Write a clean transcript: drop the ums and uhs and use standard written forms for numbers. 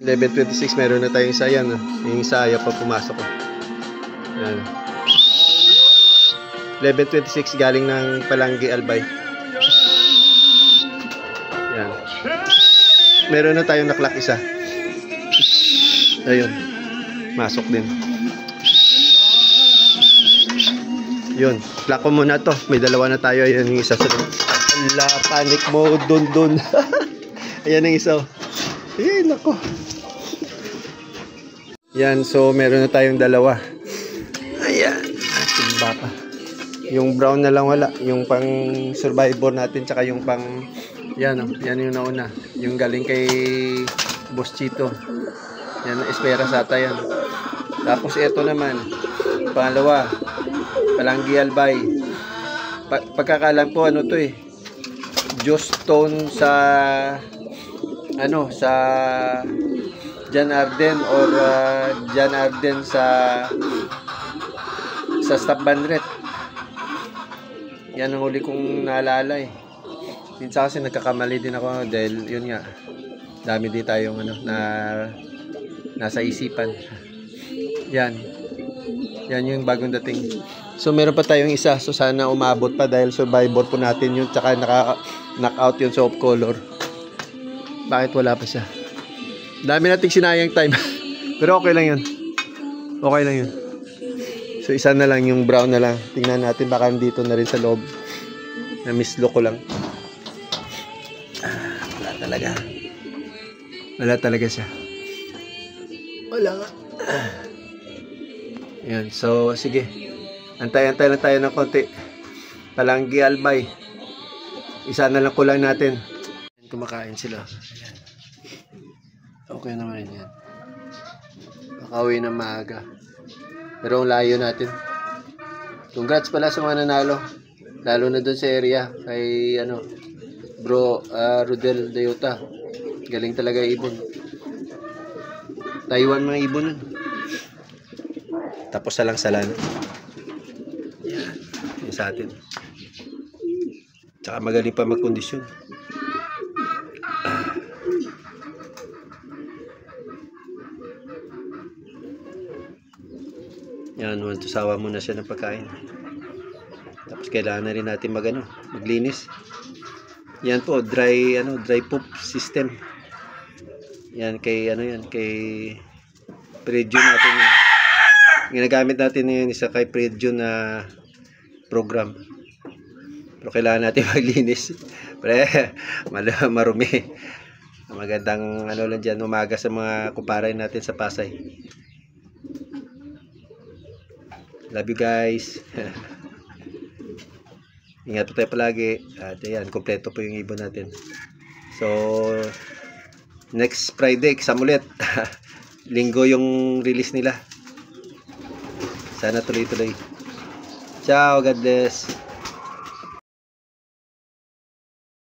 11:26, meron na tayong isa yan. Yung isa ayaw pa pumasok. Yan. 11:26 galing ng Palanggi Albay. Yan. Meron na tayong naklak isa. Ayun. Masok din. Yun. Klak ko muna to. May dalawa na tayo. Ayan yung isa. Ala, panic mode. Dun. Ayan yung isa. Eh, nako. Yan. So, meron na tayong dalawa. Ayan. Simba pa. Yung brown na lang wala. Yung pang survivor natin. Tsaka yung pang... Yan, oh. Yan yung nauna. Yung galing kay Boss Chito. Yan, espera sa ata yan. Tapos ito naman. Pangalawa. Palanggi Albay. Pagkakalam po, ano to eh. Joss Stone sa... Ano, sa... John Arden or John Arden sa Staff Banret. Yan ang huli kong naalala eh. Minsan kasi nagkakamali din ako dahil yun nga, dami din tayong ano, nasa isipan. Yan yung bagong dating. So meron pa tayong isa, so sana umabot pa dahil survivor po natin yun, tsaka naka-knockout yun sa off color. Bakit wala pa siya? Dami nating sinayang time. Pero okay lang yun. Okay lang yun. So isa na lang, yung brown na lang. Tingnan natin, baka dito na rin sa loob. Na-mislook ko lang. Wala talaga. Wala talaga siya. Wala nga. Ayan, so sige. Antay-antay lang tayo ng konti. Palanggi Albay. Isa na lang kulang natin. Kumakain sila. Ayan. Okay naman yan. Makauwi ng maaga. Pero ang layo natin. Congrats pala sa mga nanalo. Lalo na doon sa area. Kay ano, bro Rodel Dayota. Galing talaga ibon. Taiwan mga ibon. Tapos salang salan. Yan. Yan sa atin. Tsaka magaling pa magkondisyon. Yan, tusawa muna siya ng pagkain. Tapos kailangan na rin natin maglinis. Yan po, dry poop system. Yan kay kay Predio natin. Ginagamit natin yung isa kay Predio na program. Pero kailangan natin maglinis. Pre, marumi. Magandang lang diyan, umaga sa mga kumparay natin sa Pasay. Love you guys. Ingat po tayo palagi. At ayan, kompleto po yung ibon natin. So, next Friday, exam ulit. Linggo yung release nila. Sana tuloy-tuloy. Ciao, God bless.